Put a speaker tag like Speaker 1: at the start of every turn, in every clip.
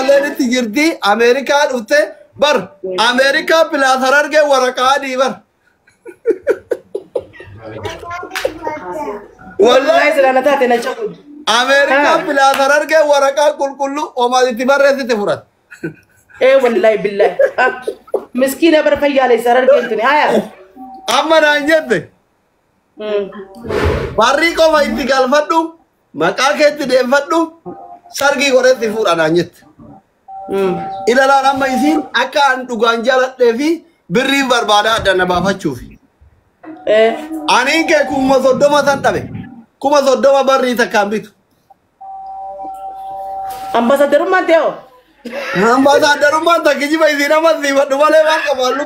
Speaker 1: لين تجردي أمريكا أوتة بر أمريكا بلا ثرر کے ورقة دي بر
Speaker 2: والله إذا نتاتي نشوف
Speaker 1: أمريكا بلا ثرر کے ورقة كل وما تبر رأسي تفرد
Speaker 2: إيه والله بالله مسكينة برفيا لي سرر كنتني هاي
Speaker 1: أما نانجت باري کو ما انتقال فدو مكا كت دي فدو سرگي غورت تفور نانجت إلى لا لما يصير أكان تغانجال تفي بري بربادا دنا بابا تشوفي أنا إنك كم صدوما تنتبه كم صدوما بري تكامبيت
Speaker 2: أمباسادور ما تيو
Speaker 1: أمباسادور ما تكيجي بيزينا ما تبي بدو بالي ما كمالو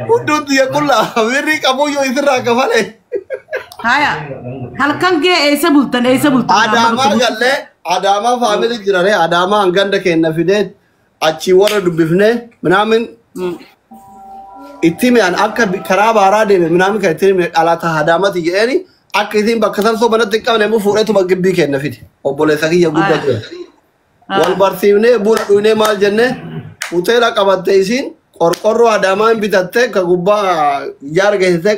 Speaker 1: كودو تيا كلا بري كمو يو إثرا كمالي
Speaker 3: هايا هل كان جه إيش بولتن
Speaker 1: Adama family jirare Adama anganda kenna fide achi wara dubbifne menamin itime an akka karaba arade menamin ka itime alata Adama tijeni akka itin bakatan so banat kamne mu furetu magbi kenna fide obole sagiya gudda wal barsivne burune mal jenne utela qabatte isin qorqorro Adama bitatte ka gubba jar gehte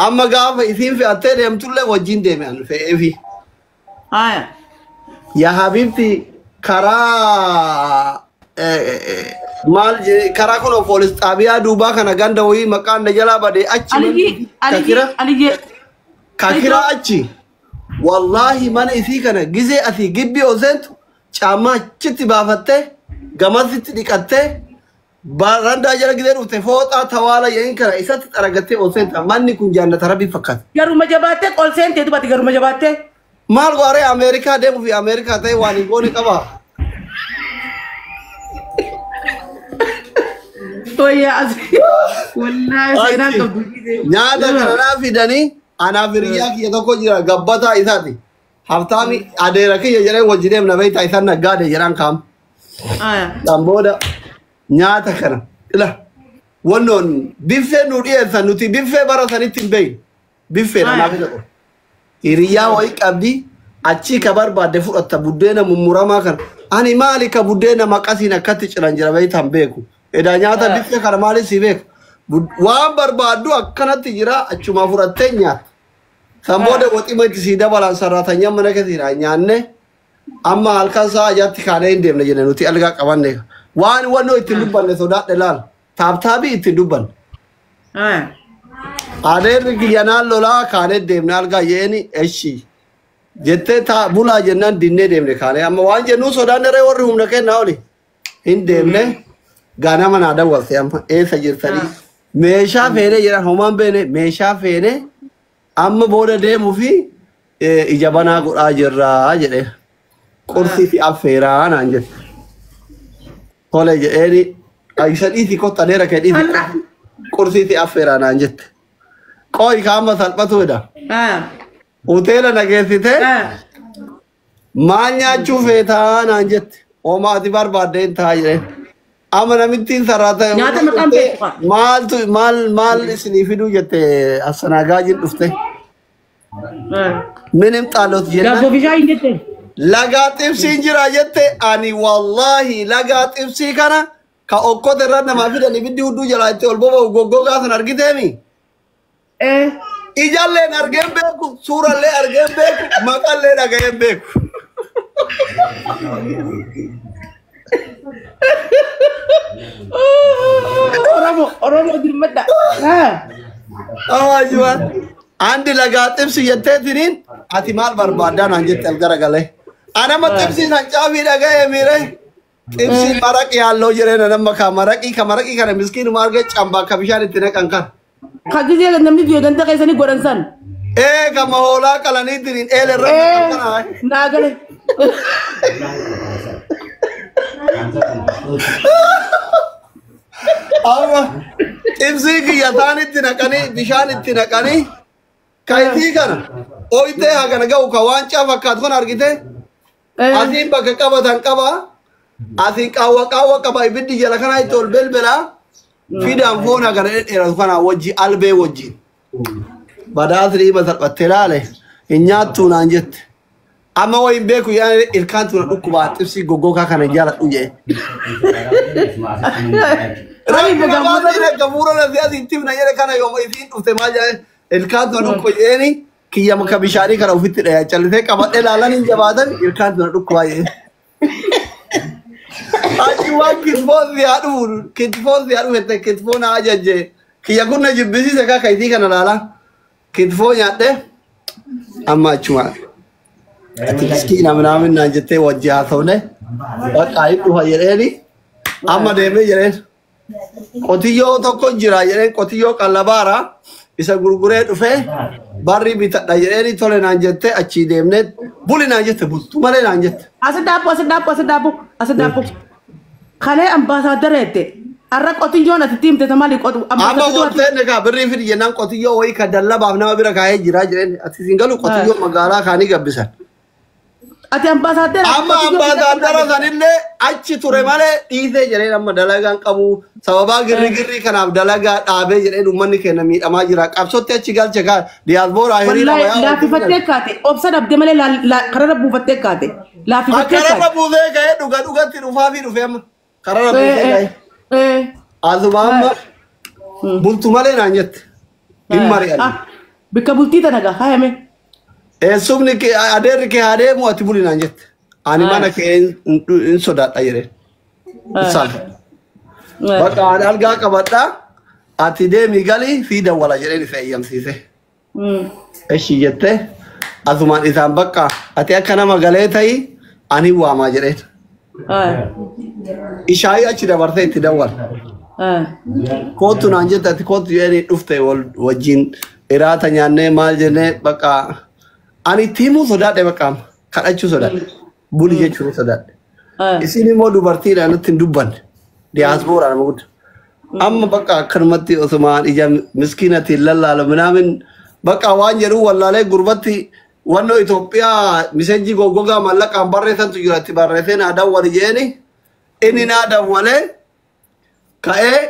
Speaker 1: amma gafa isin fi atte demtulle wajin demen fe evi
Speaker 3: هايا
Speaker 1: يا حبيبتي كرا مال كرا كنو بوليس أبيا دوبا كنا غاندا وي مكان نجلا بدي أشي كاكيرا أشي والله من إثي كنا جزء أثي جبي أوزنت شاما شتي بافتة جمازي تديكته baranda jala gider ute fota tawala yen kara isat taragate أوزنت ماني كونجانا ترابي فقط
Speaker 2: garuma jabate call center tu bati garuma jabate
Speaker 1: mal gore America demu fi America tay wani goni kaba
Speaker 2: to ya azri wallahi sena ka bugi
Speaker 1: nyaada kana fidani ana firiya ki to ko jira gabbata isati haftami adera ki yere wajidem na bayta isanna gade yaran kam
Speaker 3: هايا
Speaker 1: damboda nyaata kana ila wonon biffe nudi sanuti biffe barasani timbey biffe na nafida ko iriya way qabdi achi kabar baade fudhatta buddeena mummurama kan ani malika buddeena maqasina katti ciranjira baytan beeku eda nyaata biffe kana mali sibek waan barbaadu akkanatti jira achuma fudhatte nyaata sambode woxima itti sida balan sarratanya mana ketira nyaanne amma halkan saa ajatti kaane indemne jene nuti alga qabanne waan wonno itti dubbanne sodaadhe laal taabtaabi itti dubban
Speaker 3: هايا
Speaker 1: adeer giyanaan lolaa kaane deemne alga yeeni eshi jette ta bula jennan dinne deemne kaane amma waan jennu sodaanne ree warri humna kenna oli hin deemne ganama naa dawwalte amma eessa jirtanii meeshaa feene jedhan homaan beene meeshaa feene amma booda deemuu fi ija banaa godhaa jirraa jedhe qursii fi affeeraa naan jette tole jedheeni isa dhiisi kotta dheera kee dhiisi qursii fi affeeraa naan jette qoy kaama salphatuudha
Speaker 3: هايا
Speaker 1: hoteela nageessite maal nyaachuu feetaa naan jette oomaati barbaaddeen taa jedheen amma namittiin sarraata
Speaker 2: Nyaata maqaan beeku
Speaker 1: maal isinii fiduu jette asanaagaajin dhufte minim xaalot jenna
Speaker 2: Gabbo bishaan jette.
Speaker 1: lagaa xibsiin jira jette ani wallahi lagaa xibsii kana ka okkote irra namaa fidan ibiddi hudduu jalaa itti ol boba'u goggogaa san argiteemi ijalleen argeen beeku suurallee argeen beeku maqallee dhaga'een beeku
Speaker 2: Oromoo dirmadha.
Speaker 1: awaajuwan andi lagaa xibsi jetteetiniin ati maal barbaaddaa naan jette algaragalee anama xibsiin hancaafii dhaga'ee miire xibsi maraqii halloo jireena nama ka maraqii kana miskiinuma argee cambaa ka bishaan itti naqan kan
Speaker 2: Kagisee namni biyya ganda keessanii godhan san.
Speaker 1: kama hoolaa qalaniitiniin eelerra kana
Speaker 2: Naagale.
Speaker 1: amma xibsii kiyya taan itti naqanii bishaan itti naqanii kaytii kana ooyitee hagana ga'u ka waan caa fakkaatu kan argite asiin bakka qabatan qaba asiin qaawwa qaba ibiddi jala kana itti ol belbelaa fidaan foon hagana dhedheeratu kana wajji albee wajji badaasrii salphattee laale hin nyaattuu naan jette amma wayin beeku yaa ilkaantu na dhukkuba xibsi gogoka kana jala dhuje rabi gamuura gamuura na ziadi timna yele kana yo idin dhufte maaja ilkaantu na dhukku yeeni kiyya maka bishari kana ufitti dhaya chalite qabadhe laalan jabaatan ilkaantu na dhukkuba yee Achuwa kitfozi adu hete kitfona ajaje kiyya kunna jibbisi kaka idii kana laala kitfo nyaadhe amma achuwa ati miskiina minaamin naan jettee wajjaa ta'une bakka dhufa jedheeni amma deemee jedheen qotiyyoo tokko jira jedheen qotiyyoo qallabaara isa gurguree dhufee barri bitadha jedheeni tole naan jettee achii deemnee buli naan jette bultu malee naan jette.
Speaker 2: Asidaapu. Kalee ambaasaadareette. Arra qotiyyoon ati tiimte tamali qotu.
Speaker 1: Amma wanteen egaa birrii fidi jennaan qotiyyoo wayii kan dallabaaf nama bira kaa'ee jira jedheen ati singalu qotiyyoo magaalaa kaanii gabbisan.
Speaker 2: Ati ambaasaadara.
Speaker 1: Amma ambaasaadara sanillee achi ture malee dhiisee jedheen amma dalagaan qabu sababaa girri kanaaf dalagaa dhaabee jedheen uummanni keenya miidhamaa jira qabsootti achi galche kaa diyaasbooraa hiriira
Speaker 2: wayaa. Laafifattee kaate obsa dhabde malee karara buufattee kaate. Laafifattee kaate.
Speaker 1: Karara buufee ka'ee dhugatti dhufaa fi dhufee amma karara buufee ka'ee. Asuma amma bultu malee naan jette hin mari'an.
Speaker 2: Bikka bultii tana gaa haayame.
Speaker 1: Subni ke adeerri kee adeemu ati buli naan jette. Ani mana kee hin sodaadha jedheen. Salpha. Bakka ani algaa qabadhaa ati deemii galii fi dawwala jedheen isa eeyyamsiise. Eshi jettee asumaan isaan bakka ati akka nama galee ta'ii ani waamaa jedheen. Ishaayii achi dabarsee itti dawwala. Kootu naan jette ati kootu jedhanii dhufte wajjin iraata nyaannee maal jennee bakka ani timu sodaadhe bakka kadhachuu sodaadhe buli jechuun sodaadhe isin immoo dubartiidha natti hin dubbanne diyaasbooraa nama guddaa amma bakka akkanumatti osumaan ija miskiinatiin lallaala minaamin bakka waan jedhu wallaalee gurbatti wannoo Itoophiyaa miseenjii goggogaa mallaqaan barreessantu jira itti barreessee naa dawwali jeeni inni naa dawwalee ka'ee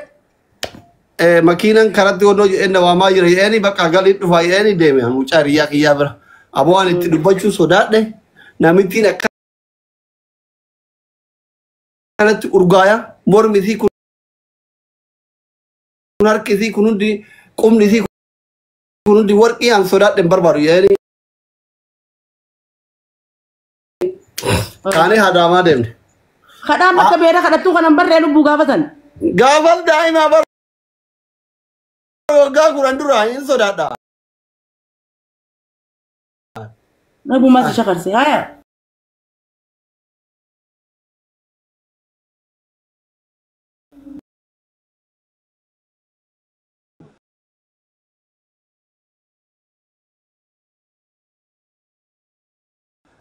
Speaker 1: makiinan karatti wannoo jedheen dawaamaa jira jeeni bakka galii dhufaa jeeni deeme mucaa riyyaa kiyyaa bira. Abuan itti dubbachuu sodaadhe namittiin akkanatti urgaaya mormisii kun harkisii kun hundi qubnisii kun hundi warqii aan sodaadhe hin barbaadu jedhanii kaanee hadaamaa deemne.
Speaker 2: Hadhaan bakka beela kadhattuu kanan barree lubbuu gaafatan.
Speaker 1: Gaafal daa'imaa bara waggaa 10 dura hin sodaadha.
Speaker 2: Nabu masih syakar sih, haya.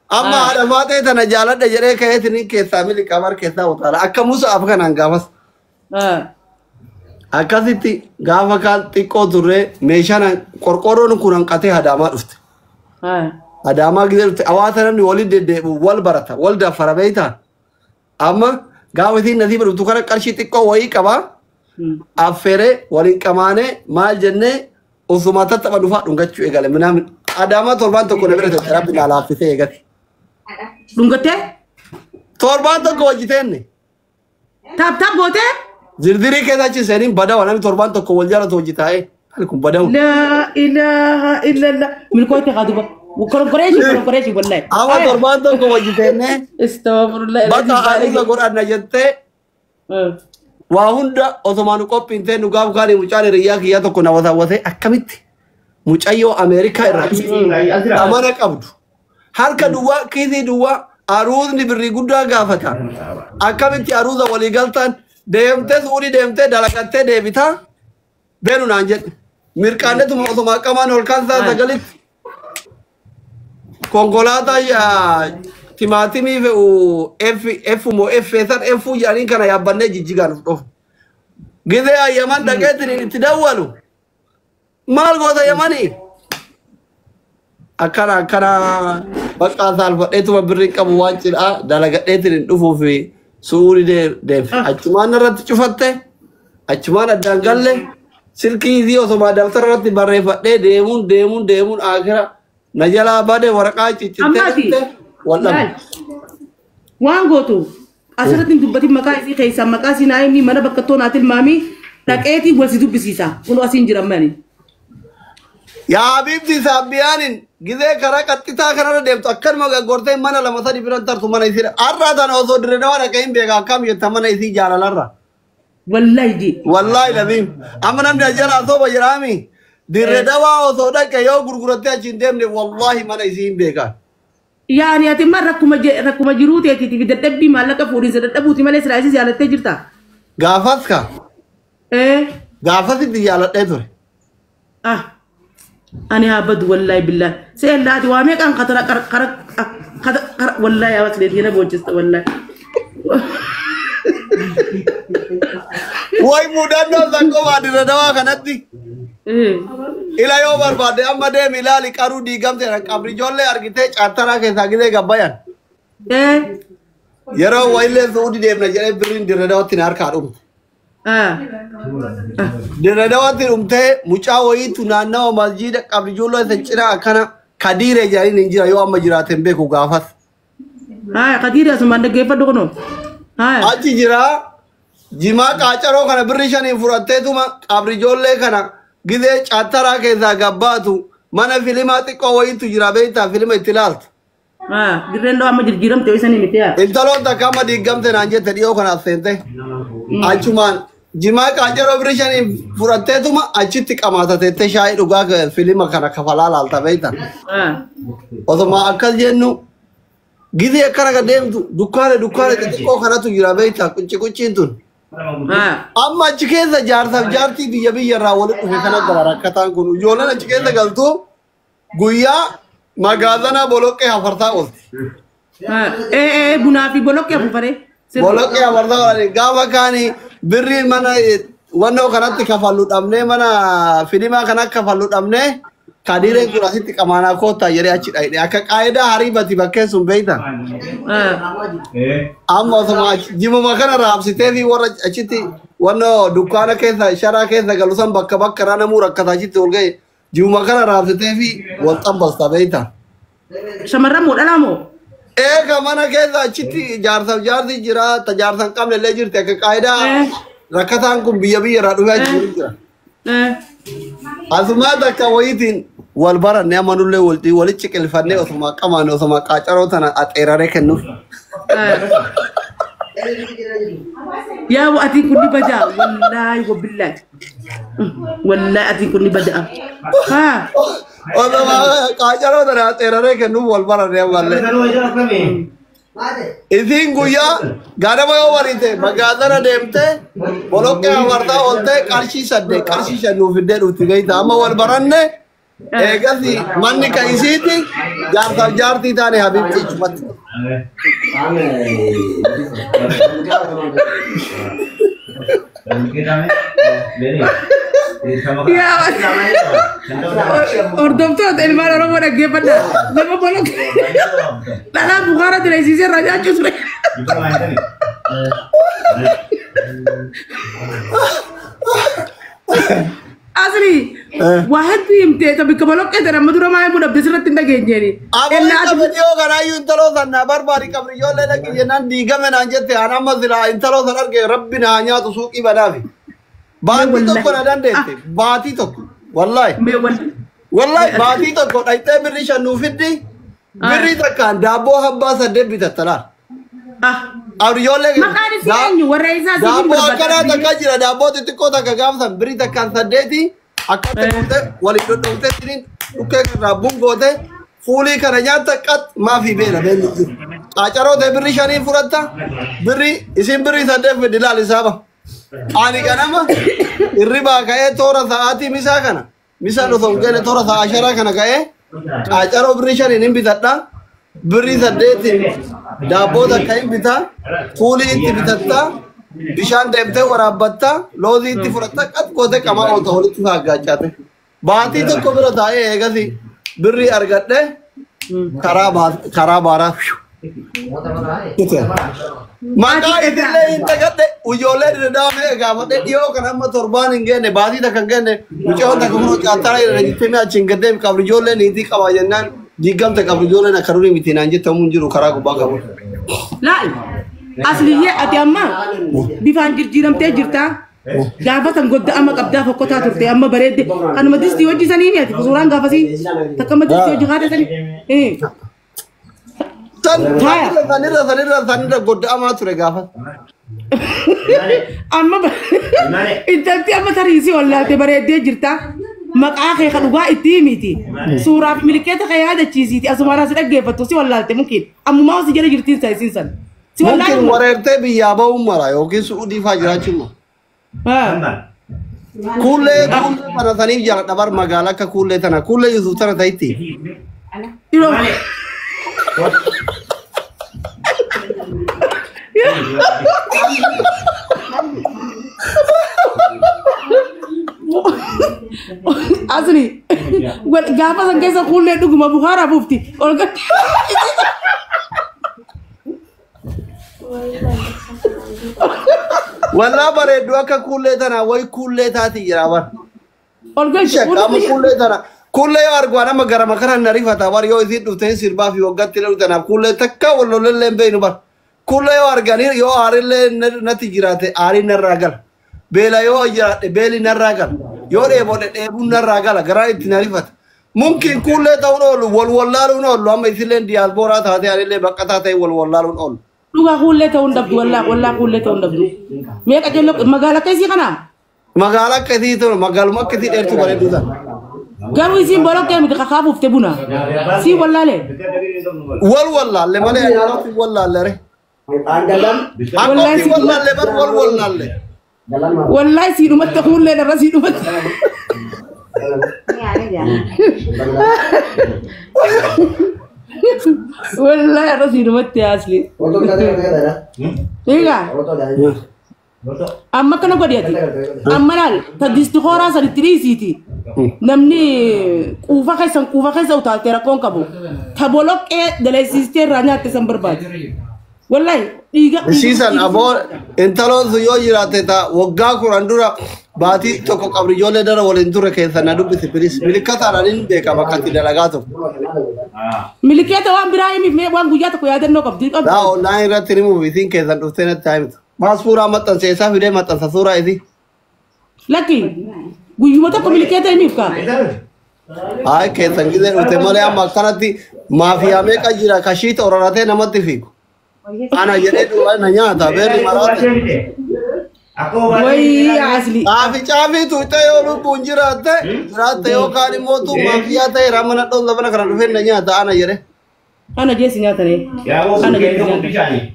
Speaker 1: Amma ada mate tana jalan dah jadi kayak ini kisah milik kamar kisah utara. Akka musuh apa kan anggamas? Akka siti gafa kan tiko turre meshana korkoron kurang kate hadamat ust. Adama gitu, awalnya nih wali dede wal barata, wal dah farabeita. Amma gawe sih nanti baru tukar karshi tikko wai kaba, afere wali kamane mal jenne usumata tak madufa dunggat cuy egale. Menam adama torban toko nebere terap di dalam afise egati.
Speaker 2: Dunggatnya?
Speaker 1: Torban toko wajiten nih.
Speaker 2: Tap bote?
Speaker 1: Zirdiri kita cie sering pada warna torban toko waljara to wajitai. Alikum pada.
Speaker 2: La ilaha illallah. Milkoite kadu ba. Koreshi wallahi.
Speaker 1: Awa torban toko wajitenne.
Speaker 2: Astagfirullah.
Speaker 1: Bata alisa Quran najette. Wahunda Ottomanu kopinte nugaf kani mucane riya kiya tokko nawata wate akkamitti. Mucayyo Amerika irratti. Amana qabdu. Harka duwa kizi duwa aruuzni birri guddaa gaafata. Akkamitti aruuza walii galtan deemtee suudii deemtee dalagattee deebitaa beenu naan jedhe. Mirqaanetuma osoma qamaan ol kaansaa sagalitti. Konkolaataa timaatimii fe'u F san F jedhanii kana yaabbannee jijjigaan dhufu. Gizee ayyaman dhaqeetiin itti dawwalu. Maal goota yamanii? Akkana bakka saalfadheetuma birrii qabu waan cidhaa dalagadheetiin dhufuuf suudii deemte. Achumaan irratti cufatte, achumaan addaan galle, silkii isii osoma daftara irratti barreeffadhee deemuun akira. Najala bade waraqaa ciccitee والله
Speaker 2: وان قوتو أسرت ندبتي مكاسي خيسا مكاسي نايمي منا بكتون أتل مامي لكأتي وسيدو بسيسا ولو أسين جرماني
Speaker 1: يا حبيبتي سابيان جذا كرا كتتا كرا ديم تأكل ما قرتي منا لما ثاني بران ترتو منا يصير أراد أنا أصور درناونا كاين بيجا كام يتمنى يصير جارا لرا
Speaker 2: والله دي
Speaker 1: والله لذيم أمنا من أجل أصوب جرامي درناوا أصودا كيو غرغرتي أجندم ne والله منا يصير بيجا
Speaker 2: يعني أتي مرة ركوما جروتي أتي في دتبي مالك فورين سدتبوتي مالك سرايسي زيادة تجرتا
Speaker 1: غافت كا
Speaker 2: إيه
Speaker 1: غافت دي جالت إيه
Speaker 2: أنا هابد والله بالله سيلاتي وامي كان خطر والله يا وصلي هنا بوجست والله
Speaker 1: واي مودانو زنكو وادي ردوا كنتي إلى يوم برباد أما ده ميلالي كارو ديجام ترى كابري جولة أركيته چاترا كه ساقيده كبايان يرو وايله سودي ده نجاره برين دردوا تنار كارم دردوا ترمته مچاوي تنانا ومسجد كابري جولة سنچرا أكنا كديره جاري نيجرا يوم مجراتهم بكو غافس
Speaker 2: كديره سمان ده كيف دكانو
Speaker 1: أجي جرا جما كاچرو كنا بريشان يفرطه توما كابري جولة كنا gide chattara ke zagabatu mana filimati ko wayitu jirabeita film itilalt
Speaker 2: girendo amma jirgiram te isani mitya
Speaker 1: intalo ta kama digamte nanje tediyo kana sente achuman jima ka jaro operation furatte tuma achitti kamata tete shay duga ke film kana kafalal alta beita odoma akal jennu gide kara ga dem dukare ko kana tu jirabeita kuchintun amma chikeza jarsa jarti biya rawol ko kana gara katan kun yolana chikeza galto guya magazana boloke hafarta olti
Speaker 2: bunafi boloke hafare
Speaker 1: boloke hafarta wala gawa kani birri mana wanno kanatti kafallu damne mana filima kana kafallu damne kadire kurasitti kamana kota yere achi dai aka qaida haribati bakke sun beita amma sama jimu makana rabsite fi wara achiti wanno dukana kesa shara kesa galusan bakka rana murakata achiti olge jimu makana rabsite fi waltan basta beita
Speaker 2: shamarra modalamo
Speaker 1: kamana kesa achiti jardi jira tajarsan kamle le jirte aka qaida rakatan kun biya raduga jira azuma da kawayitin walbara ne manulle wolti wali cikil fanne osuma kamane osuma qacaro tana aterare kennu
Speaker 2: ya wa ati kulli bada wallahi wa billahi wallahi ati kulli bada
Speaker 1: osuma qacaro tana aterare kennu walbara ne wallahi Izin guya gara bayo warite magadana demte bolokke awarta olte karshi shadnu fidde duti gaita amma wal baranne egasi manni kaisiti jarti tane habibti chumat
Speaker 2: ya ordom tuh ilmu orang mana dia pada nama bolok dalam Bukhara tidak sisi raja cus asli wahid bimte tapi kebolok itu nama tu ramai muda besar tindak gini
Speaker 1: Apa video karena intalo sana barbari kabri jolle lagi jenan diga menanjat te ana mazila intalo sana ke Rabbina hanya tu suki badavi Bati to ko nadan dete bati to wallahi bati to ko daite birri shanu fiddi birri takan dabo habba sadde bitatala abri yolle
Speaker 2: makani siyanyu waraiza
Speaker 1: dabo kana takajira dabo te ko takagam san birri takan saddeti akate wali do dote tin ukke rabun gode fuli kana nyata kat mafi bela beli acharo de birri shani furatta birri isin birri sadde fidilal isaba Ani kanama irriba kae tora saati misa kana misa do songene tora sa ashara kana kae acharo brishan inin bitadda birri sadeti dabo da kae bita fuli itti bitatta bishan demte warabatta lozi itti furatta kat kote kama auto holitti saagachate baati to ko bira tae egasi birri argadde karabara Maka idile intagate ujole redame gamate dio kana ma torban ingene badi da kangene ujo da kumu atara rejite me achingade kabri jole niti kawajennan diigamte qabri ijoolleen akka durii miti naan jettamu hin jiru karaa gubbaa qabu.
Speaker 2: Laal asliyyee ati amma bifaan jijjiiramtee jirta. Gaafa san godda amma qabdaa fokkotaa turte amma bareedde kanuma distii hojjisanii ati suuraan gaafasii takka amma distii hojii haadha sanii.
Speaker 1: Sanirra godda amaa ture gaafa.
Speaker 2: Amma intalti amma tariisii wallaalte bareeddee jirta. Maqaa kee ka dhugaa itti himiti. Suuraaf milikeeta kee yaadachiisiiti asumaan asi dhaggeeffattu si wallaalte mungkin ammumaa si jala jirtiin saayisiin san.
Speaker 1: Mungkin wareertee biyyaa ba'uun mara yookiin su'uudii faa jiraachuun mara. Kuullee kana saniif jala dhabar magaalaa akka kuullee tana kuullee Yusuf tana ta'itti.
Speaker 2: Asli gaafa san keessa kuullee dhuguma Bukhaaraa buufti ol gadi.
Speaker 1: Walaa bareedduu akka kuullee tana wayi kuullee taati jira bar.
Speaker 2: Ol gadi.
Speaker 1: Shakkaama kuullee tana kuullee yoo argu nama gara makaran na rifata bar yoo isin dhufteen sirbaa fi waggaatti illee tanaaf kuullee takka wallollee beeynu bar. Kuullee yoo arganii yoo aarillee natti jiraate aarii narraa gala. Beela yoo jiraate beeli narraa gala. Yoo dheeboodhe dheebuun narraa gala garaa itti na rifata. Mungkin kuullee ta'uun oolu wallaaluun oolu amma isillee diyaaspooraa taatee anillee baqataa ta'e wallaaluun oolu.
Speaker 2: Dhugaa kuullee ta'uun dhabdu wallaa kuullee ta'uun dhabdu. Meeqa jelloo magaalaa keessii kanaa?
Speaker 1: Magaalaa akkasii ta'u magaaluma akkasii dheertuu bareedduu ta'a.
Speaker 2: Garuu isiin boloqqee miti kakaa buuftee buna. Sii wallaalee.
Speaker 1: Wallaalle malee akkasii wallaalle re. Akkasii wallaalle bar wallaalle.
Speaker 2: Wallahi sii dhumatti kuullee dharra sii dhumatti. Wallahi dharra sii dhumatti asli. Egaa. Amma kana godhati. Amma laal tadisti horaa sanitti dhiisiiti. Namni quufa keessa utaaltee rakkoon qabu. Ta boloqqee daleessistee irraa nyaatte san barbaadu. Wallahi dhiiga.
Speaker 1: Siisan aboo intaloon sun yoo jiraate ta'a waggaa kuran dura baatii tokko qabri ijoollee dara waliin ture keessa na dubbisi bilis milikataadhaan hin beekama akkatti dalagaa tokko.
Speaker 2: Milikeeta waan biraa himiif waan guyyaa tokko yaadannoo qabdi.
Speaker 1: Daa online irratti ni muuvitiin keessan dhuftee natti haamitu. Paaspuuraa maxxanseessaa fidee maxxansa suuraa isii.
Speaker 2: Lakki guyyuma tokko milikeeta himiif kaa.
Speaker 1: Hayi keessan gisee dhufte malee amma akkanatti maafiyaa meeqa jira kashiita oraratee namatti fiigu. Ana jedhee dhugaa na nyaata beerri maraate.
Speaker 2: Wayii asli.
Speaker 1: Caafi tuutee yoo lubbuun jiraatte yookaan immoo tuu maafiyaa ta'e ramana dhoon lafana kana dhufee na nyaata ana jedhee.
Speaker 2: Ana jeesi nyaatanii. Ana jeesi nyaatanii.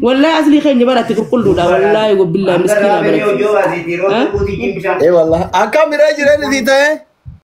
Speaker 2: Wallahi asli keenya baratti qulqulluudha wallahi wabbillahi miskiina baratti.
Speaker 1: Wallahi akka miree jireenya sii ta'e.